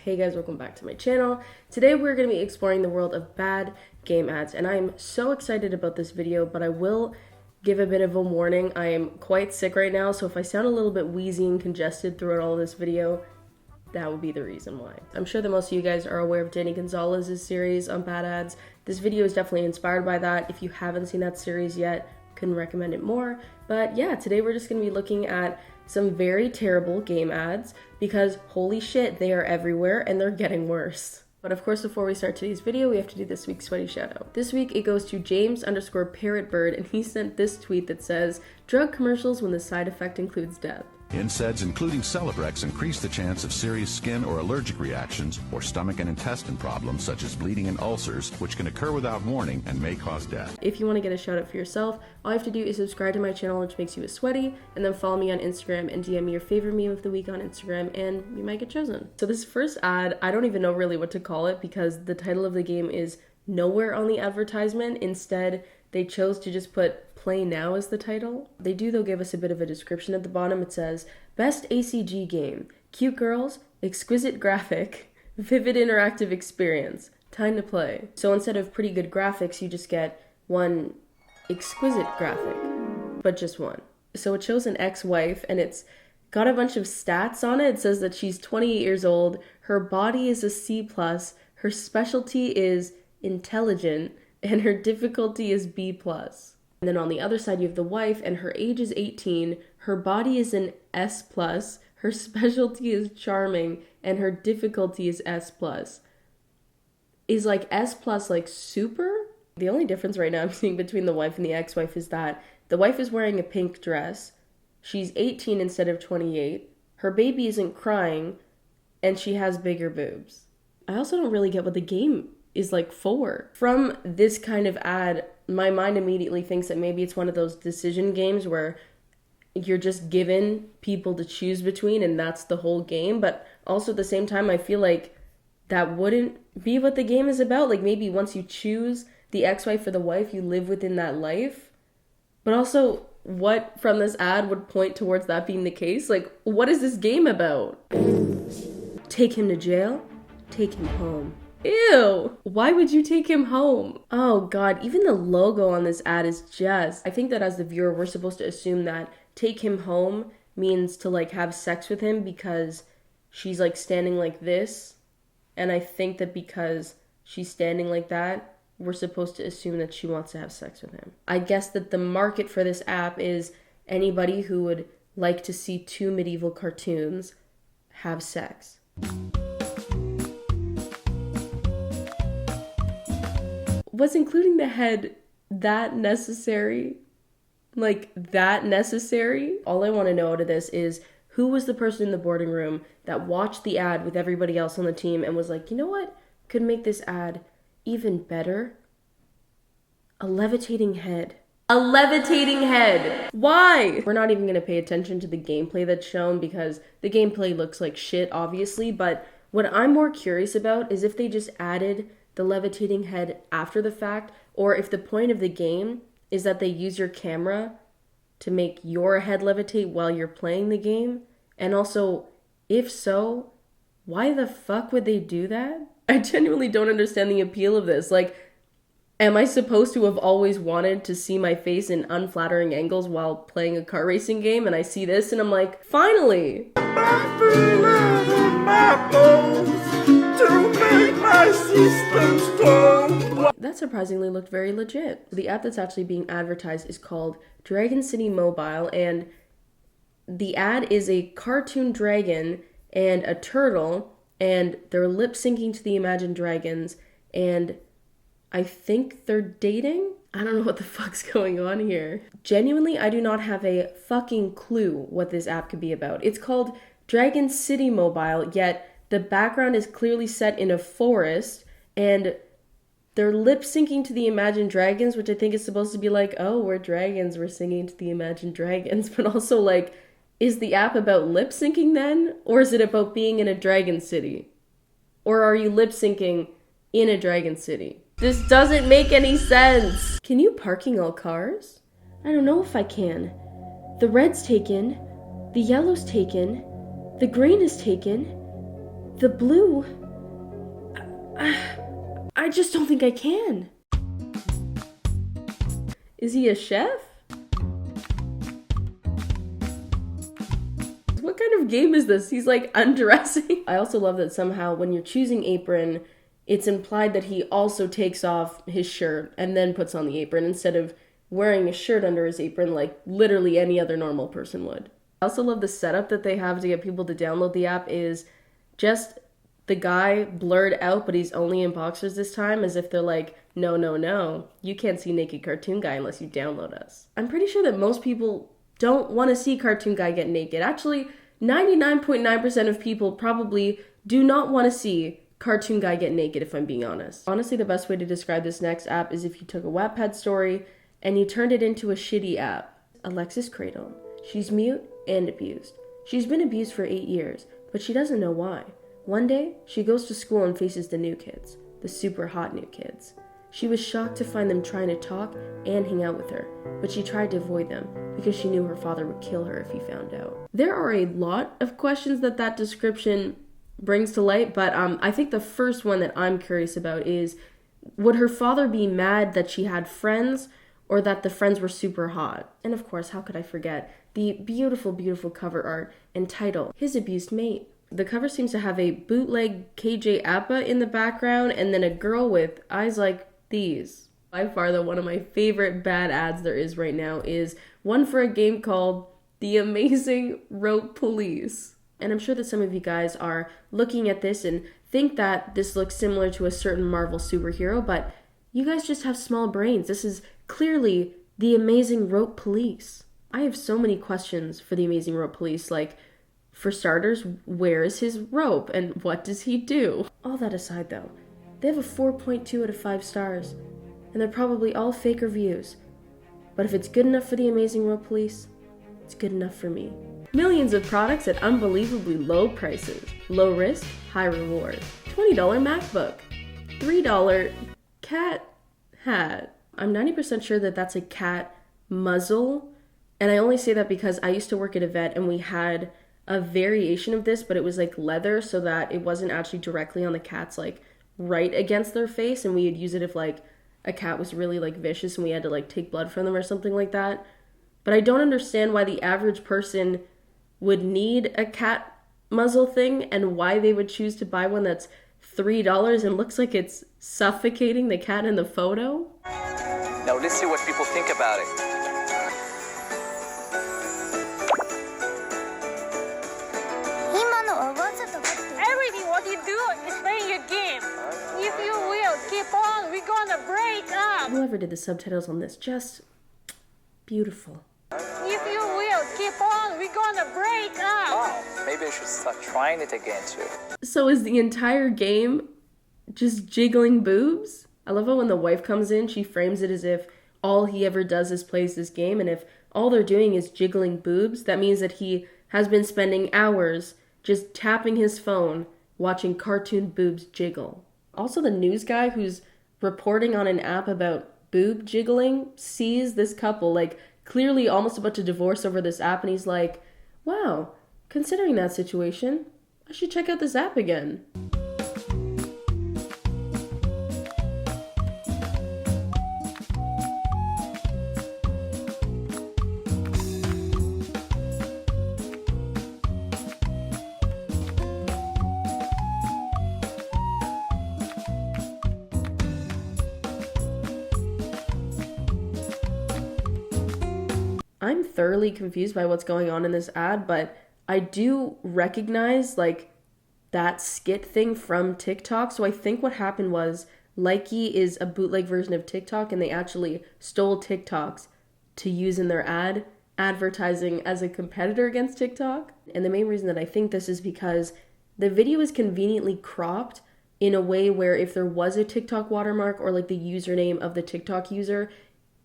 Hey guys, welcome back to my channel. Today we're going to be exploring the world of bad game ads, and I'm so excited about this video, but I will give a bit of a warning. I am quite sick right now, so if I sound a little bit wheezy and congested throughout all this video, that would be the reason why. I'm sure that most of you guys are aware of Danny Gonzalez's series on bad ads. This video is definitely inspired by that. If you haven't seen that series yet, couldn't recommend it more. But yeah, today we're just going to be looking at some very terrible game ads because holy shit, they are everywhere and they're getting worse. But of course, before we start today's video, we have to do this week's sweaty shoutout. This week it goes to James_parrotbird, and he sent this tweet that says, "Drug commercials when the side effect includes death." NSAIDs, including Celebrex, increase the chance of serious skin or allergic reactions or stomach and intestine problems such as bleeding and ulcers, which can occur without warning and may cause death. If you want to get a shout out for yourself, all you have to do is subscribe to my channel, which makes you a sweaty, and then follow me on Instagram and DM me your favorite meme of the week on Instagram, and you might get chosen. So this first ad, I don't even know really what to call it because the title of the game is nowhere on the advertisement. Instead, they chose to just put "Play Now" as the title. They do though give us a bit of a description at the bottom. It says, "Best ACG game, cute girls, exquisite graphic, vivid interactive experience, time to play." So instead of pretty good graphics, you just get one exquisite graphic, but just one. So it shows an ex-wife and it's got a bunch of stats on it. It says that she's 28 years old, her body is a C+, her specialty is intelligent, and her difficulty is B+. And then on the other side, you have the wife, and her age is 18, her body is an S+, her specialty is charming, and her difficulty is S+. Is like S+ like super? The only difference right now I'm seeing between the wife and the ex-wife is that the wife is wearing a pink dress, she's 18 instead of 28, her baby isn't crying, and she has bigger boobs. I also don't really get what the game is like for. From this kind of ad, my mind immediately thinks that maybe it's one of those decision games where you're just given people to choose between and that's the whole game. But also at the same time, I feel like that wouldn't be what the game is about. Like maybe once you choose the ex-wife or the wife, you live within that life. But also, what from this ad would point towards that being the case? Like, what is this game about? Take him to jail, take him home. Ew! Why would you take him home? Oh god, even the logo on this ad is just... I think that as the viewer, we're supposed to assume that take him home means to like have sex with him because she's like standing like this. And I think that because she's standing like that, we're supposed to assume that she wants to have sex with him. I guess that the market for this app is anybody who would like to see two medieval cartoons have sex. Was including the head that necessary? Like, that necessary? All I want to know out of this is who was the person in the boarding room that watched the ad with everybody else on the team and was like, you know what could make this ad even better? A levitating head. A levitating head! Why? We're not even going to pay attention to the gameplay that's shown because the gameplay looks like shit, obviously, but what I'm more curious about is if they just added the levitating head after the fact, or if the point of the game is that they use your camera to make your head levitate while you're playing the game. And also, if so, why the fuck would they do that? I genuinely don't understand the appeal of this. Like, am I supposed to have always wanted to see my face in unflattering angles while playing a car racing game, and I see this and I'm like, finally! That surprisingly looked very legit. The app that's actually being advertised is called Dragon City Mobile, and the ad is a cartoon dragon and a turtle, and they're lip syncing to the Imagine Dragons, and I think they're dating? I don't know what the fuck's going on here. Genuinely, I do not have a fucking clue what this app could be about. It's called Dragon City Mobile, yet the background is clearly set in a forest, and they're lip syncing to the Imagine Dragons, which I think is supposed to be like, oh, we're dragons, we're singing to the Imagine Dragons, but also like, is the app about lip syncing then? Or is it about being in a dragon city? Or are you lip syncing in a dragon city? This doesn't make any sense. Can you parking all cars? I don't know if I can. The red's taken, the yellow's taken, the green is taken, The blue? I just don't think I can. Is he a chef? What kind of game is this? He's like undressing. I also love that somehow when you're choosing apron, it's implied that he also takes off his shirt and then puts on the apron instead of wearing a shirt under his apron like literally any other normal person would. I also love the setup that they have to get people to download the app is just the guy blurred out, but he's only in boxers this time, as if they're like, no, no, no, you can't see naked cartoon guy unless you download us. I'm pretty sure that most people don't want to see cartoon guy get naked. Actually, 99.9% of people probably do not want to see cartoon guy get naked, if I'm being honest. Honestly, the best way to describe this next app is if you took a Wattpad story and you turned it into a shitty app. Alexis Cradle. She's mute and abused. She's been abused for 8 years, but she doesn't know why. One day, she goes to school and faces the new kids, the super hot new kids. She was shocked to find them trying to talk and hang out with her, but she tried to avoid them because she knew her father would kill her if he found out. There are a lot of questions that description brings to light, but I think the first one that I'm curious about is, would her father be mad that she had friends or that the friends were super hot? And of course, how could I forget the beautiful, beautiful cover art and title, His Abused Mate. The cover seems to have a bootleg KJ Appa in the background and then a girl with eyes like these. By far, one of my favorite bad ads there is right now is one for a game called The Amazing Rope Police. And I'm sure that some of you guys are looking at this and think that this looks similar to a certain Marvel superhero, but you guys just have small brains. This is clearly The Amazing Rope Police. I have so many questions for The Amazing Rope Police, like, for starters, where is his rope and what does he do? All that aside though, they have a 4.2 out of 5 stars, and they're probably all fake reviews. But if it's good enough for The Amazing Rope Police, it's good enough for me. Millions of products at unbelievably low prices. Low risk, high reward. $20 MacBook. $3 cat hat. I'm 90% sure that that's a cat muzzle, and I only say that because I used to work at a vet and we had a variation of this, but it was like leather so that it wasn't actually directly on the cat's like right against their face, and we would use it if like a cat was really like vicious and we had to like take blood from them or something like that. But I don't understand why the average person would need a cat muzzle thing and why they would choose to buy one that's $3 and looks like it's suffocating the cat in the photo. Now let's see what people think about it. Everything what you do is playing a game. If you will keep on, we're gonna break up. Whoever did the subtitles on this, just beautiful. If you will keep on, we're gonna break up. Oh, maybe I should start trying it again too. So is the entire game just jiggling boobs? I love how when the wife comes in, she frames it as if all he ever does is plays this game, and if all they're doing is jiggling boobs, that means that he has been spending hours just tapping his phone, watching cartoon boobs jiggle. Also, the news guy who's reporting on an app about boob jiggling sees this couple, like, clearly almost about to divorce over this app, and he's like, wow, considering that situation, I should check out this app again. I'm thoroughly confused by what's going on in this ad, but I do recognize like that skit thing from TikTok. So I think what happened was Likey is a bootleg version of TikTok, and they actually stole TikToks to use in their ad, advertising as a competitor against TikTok. And the main reason that I think this is because the video is conveniently cropped in a way where if there was a TikTok watermark or like the username of the TikTok user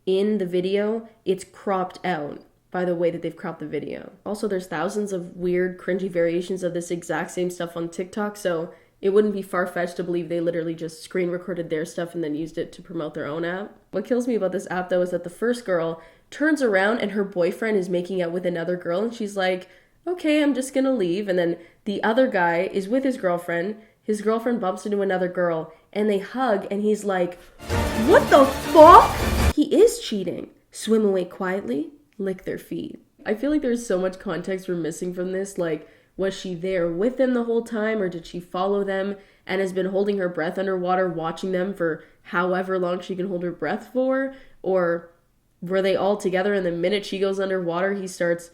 in the video, it's cropped out by the way that they've cropped the video. Also, there's thousands of weird, cringy variations of this exact same stuff on TikTok, so it wouldn't be far-fetched to believe they literally just screen recorded their stuff and then used it to promote their own app. What kills me about this app, though, is that the first girl turns around and her boyfriend is making out with another girl, and she's like, okay, I'm just gonna leave. And then the other guy is with his girlfriend bumps into another girl and they hug and he's like, what the fuck? He is cheating. Swim away quietly, lick their feet. I feel like there's so much context we're missing from this. Like, was she there with them the whole time, or did she follow them and has been holding her breath underwater watching them for however long she can hold her breath for? Or were they all together and the minute she goes underwater he starts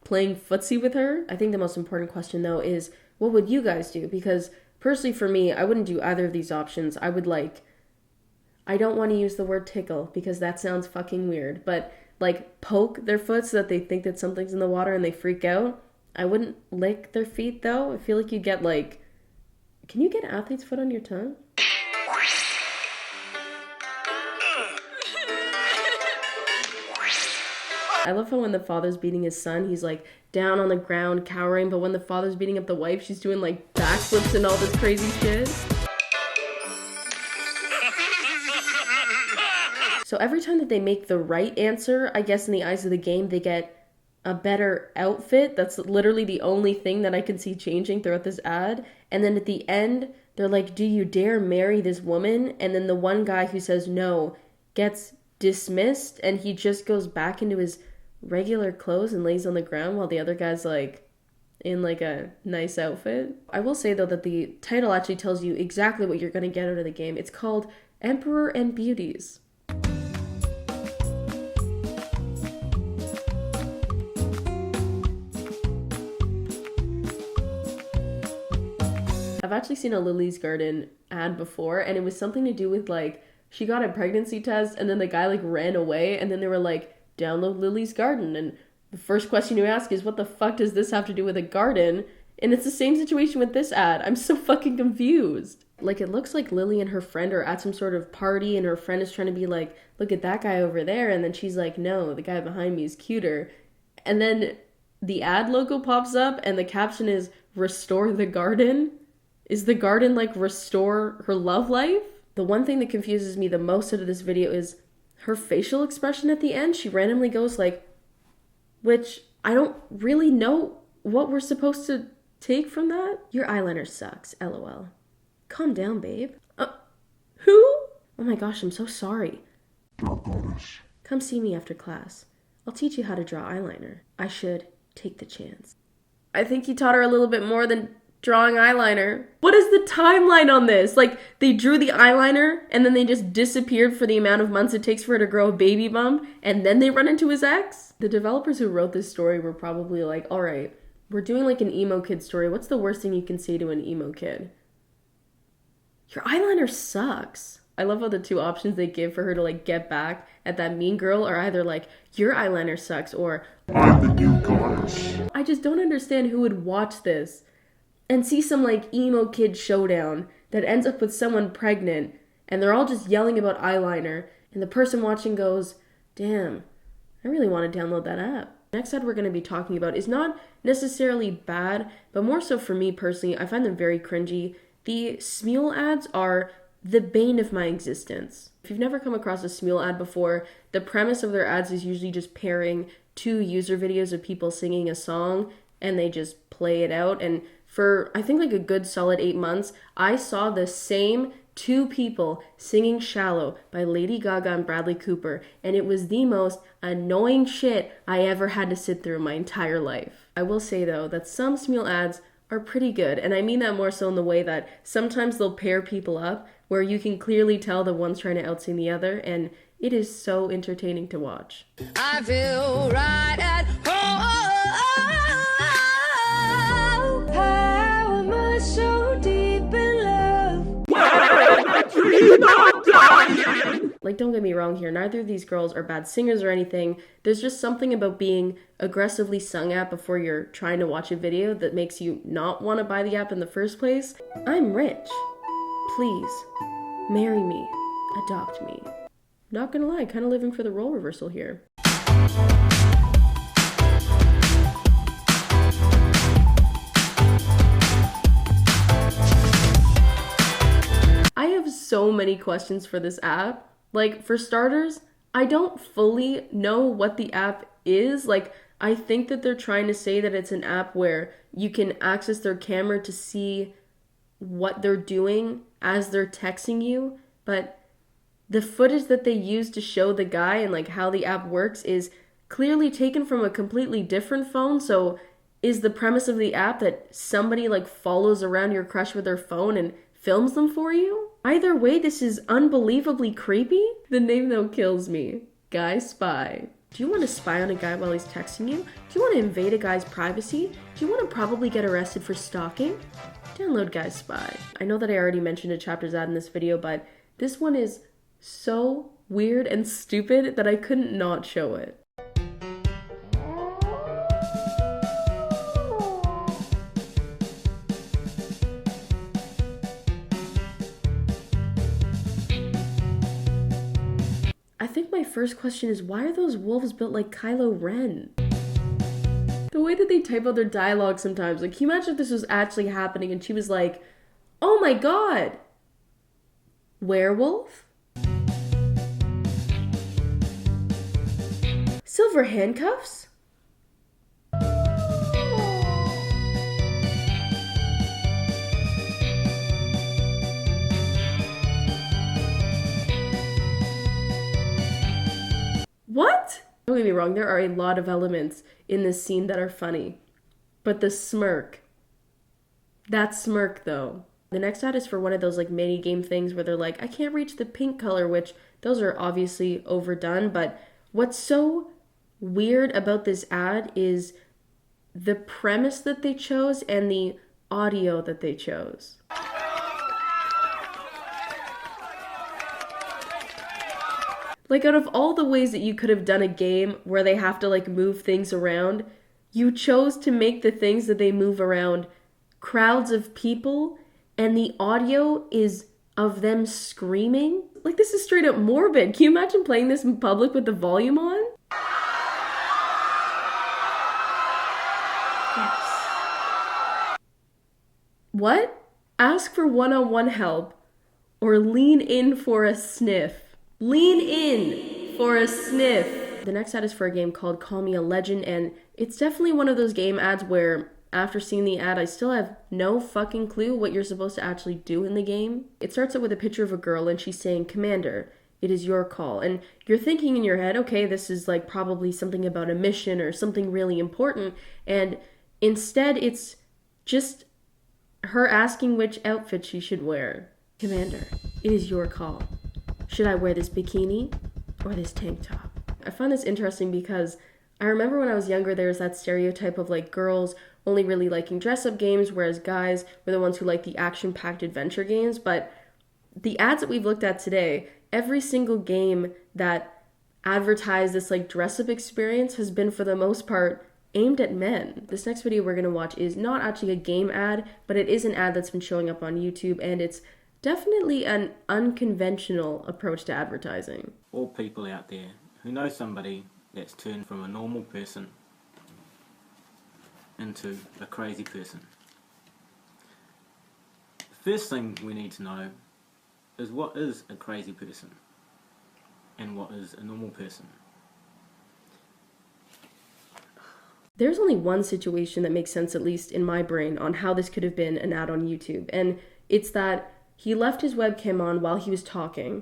playing footsie with her? I think the most important question though is, what would you guys do? Because personally for me, I wouldn't do either of these options. I don't want to use the word tickle because that sounds fucking weird, but like poke their foot so that they think that something's in the water and they freak out. I wouldn't lick their feet though. I feel like you get like, can you get an athlete's foot on your tongue? I love how when the father's beating his son, he's like down on the ground cowering, but when the father's beating up the wife, she's doing like backflips and all this crazy shit. So every time that they make the right answer, I guess in the eyes of the game, they get a better outfit. That's literally the only thing that I can see changing throughout this ad. And then at the end, they're like, do you dare marry this woman? And then the one guy who says no gets dismissed and he just goes back into his regular clothes and lays on the ground while the other guy's like in like a nice outfit. I will say though that the title actually tells you exactly what you're going to get out of the game. It's called Emperor and Beauties. I've actually seen a Lily's Garden ad before, and it was something to do with like she got a pregnancy test and then the guy like ran away and then they were like, download Lily's Garden, and the first question you ask is, what the fuck does this have to do with a garden? And it's the same situation with this ad. I'm so fucking confused. Like, it looks like Lily and her friend are at some sort of party and her friend is trying to be like, look at that guy over there, and then she's like, no, the guy behind me is cuter. And then the ad logo pops up and the caption is, restore the garden. Is the garden like restore her love life? The one thing that confuses me the most out of this video is her facial expression at the end. She randomly goes like, which I don't really know what we're supposed to take from that. Your eyeliner sucks, LOL. Calm down, babe. Who? Oh my gosh, I'm so sorry. Come see me after class. I'll teach you how to draw eyeliner. I should take the chance. I think he taught her a little bit more than drawing eyeliner. What is the timeline on this? Like, they drew the eyeliner and then they just disappeared for the amount of months it takes for her to grow a baby bump, and then they run into his ex? The developers who wrote this story were probably like, all right, we're doing like an emo kid story. What's the worst thing you can say to an emo kid? Your eyeliner sucks. I love how the two options they give for her to like get back at that mean girl are either like, your eyeliner sucks, or I'm the new goddess. I just don't understand who would watch this and see some like emo kid showdown that ends up with someone pregnant and they're all just yelling about eyeliner and the person watching goes, damn, I really want to download that app. Next ad we're going to be talking about is not necessarily bad, but more so for me personally, I find them very cringy. The Smule ads are the bane of my existence. If you've never come across a Smule ad before, the premise of their ads is usually just pairing two user videos of people singing a song and they just play it out. And for, I think, like a good solid 8 months, I saw the same two people singing Shallow by Lady Gaga and Bradley Cooper, and it was the most annoying shit I ever had to sit through in my entire life. I will say, though, that some Smule ads are pretty good, and I mean that more so in the way that sometimes they'll pair people up where you can clearly tell that one's trying to outsing the other, and it is so entertaining to watch. I feel right at home. How am I so deep in love? Like, don't get me wrong here, neither of these girls are bad singers or anything. There's just something about being aggressively sung at before you're trying to watch a video that makes you not want to buy the app in the first place. I'm rich. Please, marry me. Adopt me. Not gonna lie, kind of living for the role reversal here. I have so many questions for this app. Like, for starters, I don't fully know what the app is. Like, I think that they're trying to say that it's an app where you can access their camera to see what they're doing as they're texting you, but the footage that they use to show the guy and like how the app works is clearly taken from a completely different phone. So is the premise of the app that somebody like follows around your crush with their phone and films them for you? Either way, this is unbelievably creepy. The name though kills me. Guy Spy. Do you want to spy on a guy while he's texting you? Do you want to invade a guy's privacy? Do you want to probably get arrested for stalking? Download Guy Spy. I know that I already mentioned a chapter's ad in this video, but this one is so weird and stupid that I couldn't not show it. I think my first question is, why are those wolves built like Kylo Ren? The way that they type out their dialogue sometimes, like, can you imagine if this was actually happening and she was like, oh my god, werewolf? Silver handcuffs? What? Don't get me wrong, there are a lot of elements in this scene that are funny. But the smirk. That smirk though. The next ad is for one of those like mini game things where they're like, I can't reach the pink color, which those are obviously overdone. But what's so weird about this ad is the premise that they chose and the audio that they chose. Like, out of all the ways that you could have done a game where they have to, like, move things around, you chose to make the things that they move around crowds of people, and the audio is of them screaming. Like, this is straight up morbid. Can you imagine playing this in public with the volume on? Yes. What? Ask for one-on-one help, or lean in for a sniff. Lean in for a sniff. The next ad is for a game called Call Me a Legend, and it's definitely one of those game ads where after seeing the ad, I still have no fucking clue what you're supposed to actually do in the game. It starts out with a picture of a girl and she's saying, Commander, it is your call. And you're thinking in your head, okay, this is like probably something about a mission or something really important. And instead it's just her asking which outfit she should wear. Commander, it is your call. Should I wear this bikini or this tank top? I find this interesting because I remember when I was younger, there was that stereotype of like girls only really liking dress-up games, whereas guys were the ones who like the action-packed adventure games. But the ads that we've looked at today, every single game that advertised this like dress-up experience has been for the most part aimed at men. This next video we're going to watch is not actually a game ad, but it is an ad that's been showing up on YouTube, and it's definitely an unconventional approach to advertising. All people out there who know somebody that's turned from a normal person into a crazy person. The first thing we need to know is what is a crazy person and what is a normal person. There's only one situation that makes sense, at least in my brain, on how this could have been an ad on YouTube, and it's that he left his webcam on while he was talking,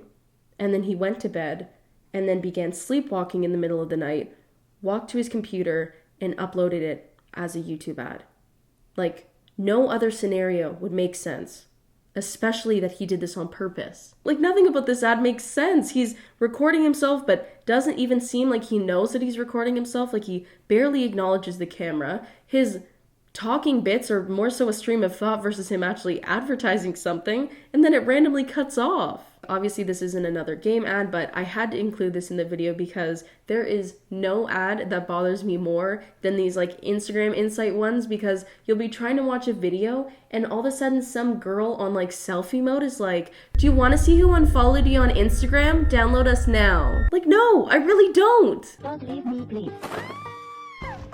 and then he went to bed, and then began sleepwalking in the middle of the night, walked to his computer, and uploaded it as a YouTube ad. Like, no other scenario would make sense, especially that he did this on purpose. Like, nothing about this ad makes sense. He's recording himself, but doesn't even seem like he knows that he's recording himself. Like, he barely acknowledges the camera. His talking bits are more so a stream of thought versus him actually advertising something, and then it randomly cuts off. Obviously this isn't another game ad, but I had to include this in the video because there is no ad that bothers me more than these like Instagram Insight ones, because you'll be trying to watch a video and all of a sudden some girl on like selfie mode is like, do you want to see who unfollowed you on Instagram? Download us now. Like, no, I really don't. Don't leave me, please.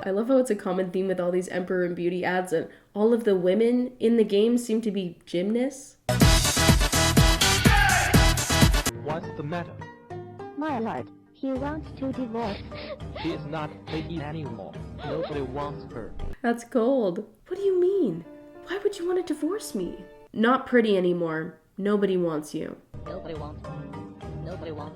I love how it's a common theme with all these Emperor and Beauty ads, and all of the women in the game seem to be gymnasts. What's the matter? My lord, He wants to divorce. She is not pretty anymore. Nobody wants her. That's cold. What do you mean? Why would you want to divorce me? Not pretty anymore. Nobody wants you. Nobody wants. Nobody wants.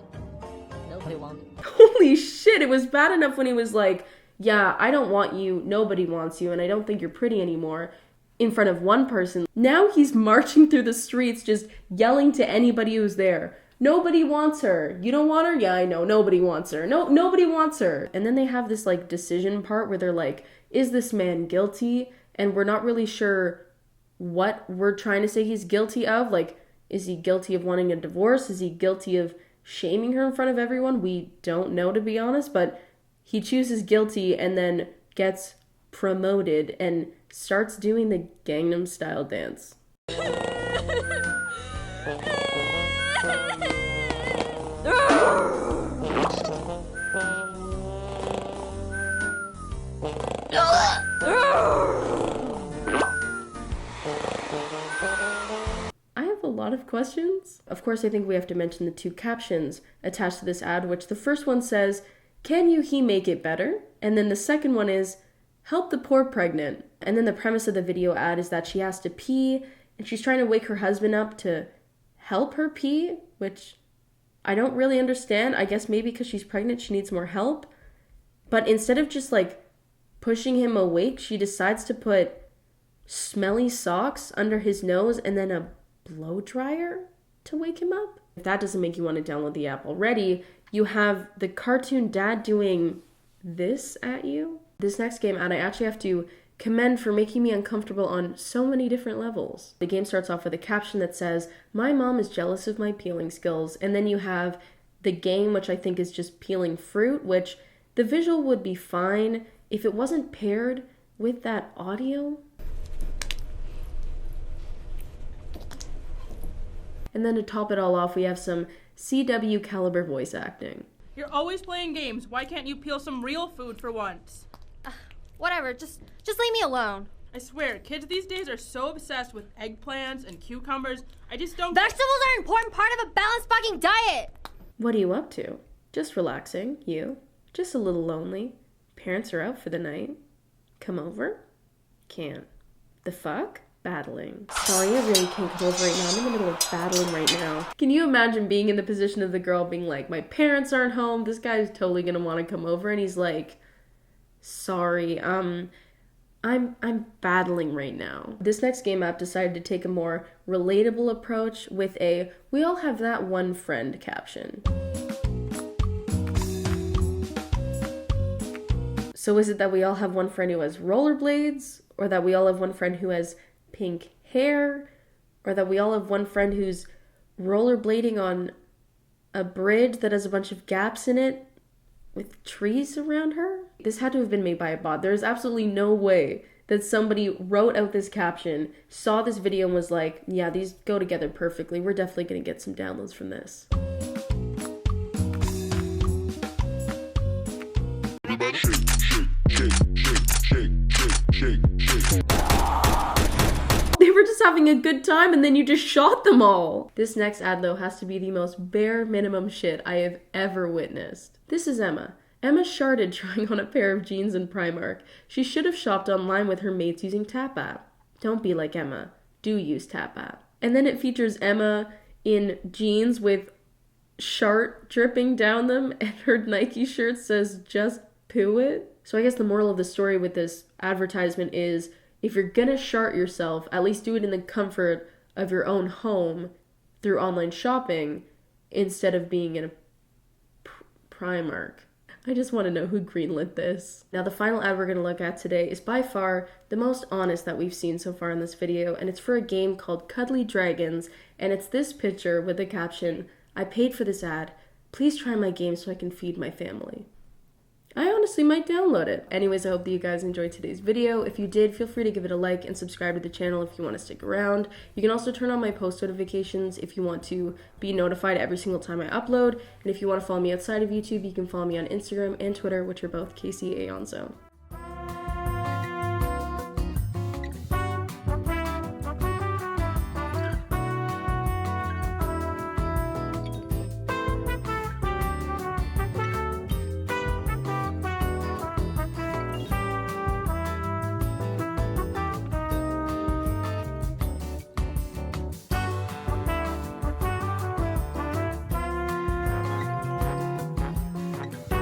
Nobody wants. Holy shit, it was bad enough when he was like, yeah, I don't want you, nobody wants you, and I don't think you're pretty anymore, in front of one person. Now he's marching through the streets just yelling to anybody who's there. Nobody wants her. You don't want her? Yeah, I know. Nobody wants her. No, nobody wants her. And then they have this like decision part where they're like, is this man guilty? And we're not really sure what we're trying to say he's guilty of. Like, is he guilty of wanting a divorce? Is he guilty of shaming her in front of everyone? We don't know, to be honest, but he chooses guilty and then gets promoted and starts doing the Gangnam Style dance. I have a lot of questions. Of course, I think we have to mention the two captions attached to this ad, which the first one says, "Can you he make it better?" And then the second one is, "Help the poor pregnant." And then the premise of the video ad is that she has to pee and she's trying to wake her husband up to help her pee, which I don't really understand. I guess maybe because she's pregnant, she needs more help. But instead of just like pushing him awake, she decides to put smelly socks under his nose and then a blow dryer to wake him up. If that doesn't make you want to download the app already, you have the cartoon dad doing this at you. This next game ad I actually have to commend for making me uncomfortable on so many different levels. The game starts off with a caption that says, "My mom is jealous of my peeling skills." And then you have the game, which I think is just peeling fruit, which the visual would be fine if it wasn't paired with that audio. And then to top it all off, we have some CW caliber voice acting. You're always playing games. Why can't you peel some real food for once? Whatever, just leave me alone. I swear, kids these days are so obsessed with eggplants and cucumbers. I just don't... Vegetables are an important part of a balanced fucking diet! What are you up to? Just relaxing, you. Just a little lonely. Parents are out for the night. Come over? Can't. The fuck? Battling. Sorry, I really can't come over right now. I'm in the middle of battling right now. Can you imagine being in the position of the girl being like, my parents aren't home, this guy's totally gonna want to come over, and he's like, sorry, I'm battling right now. This next game app decided to take a more relatable approach with a "we all have that one friend" caption. So is it that we all have one friend who has rollerblades? Or that we all have one friend who has pink hair? Or that we all have one friend who's rollerblading on a bridge that has a bunch of gaps in it with trees around her? This had to have been made by a bot. There is absolutely no way that somebody wrote out this caption, saw this video, and was like, yeah, these go together perfectly. We're definitely gonna get some downloads from this. They were just having a good time and then you just shot them all. This next ad though has to be the most bare minimum shit I have ever witnessed. This is Emma. Emma sharted trying on a pair of jeans in Primark. She should have shopped online with her mates using Tap app. Don't be like Emma. Do use Tap app. And then it features Emma in jeans with shart dripping down them and her Nike shirt says just poo it. So I guess the moral of the story with this advertisement is, if you're gonna shart yourself, at least do it in the comfort of your own home through online shopping instead of being in a Primark. I just want to know who greenlit this. Now the final ad we're going to look at today is by far the most honest that we've seen so far in this video, and it's for a game called Cuddly Dragons, and it's this picture with the caption, "I paid for this ad. Please try my game so I can feed my family." I honestly might download it. Anyways, I hope that you guys enjoyed today's video. If you did, feel free to give it a like and subscribe to the channel if you want to stick around. You can also turn on my post notifications if you want to be notified every single time I upload. And if you want to follow me outside of YouTube, you can follow me on Instagram and Twitter, which are both Aonso.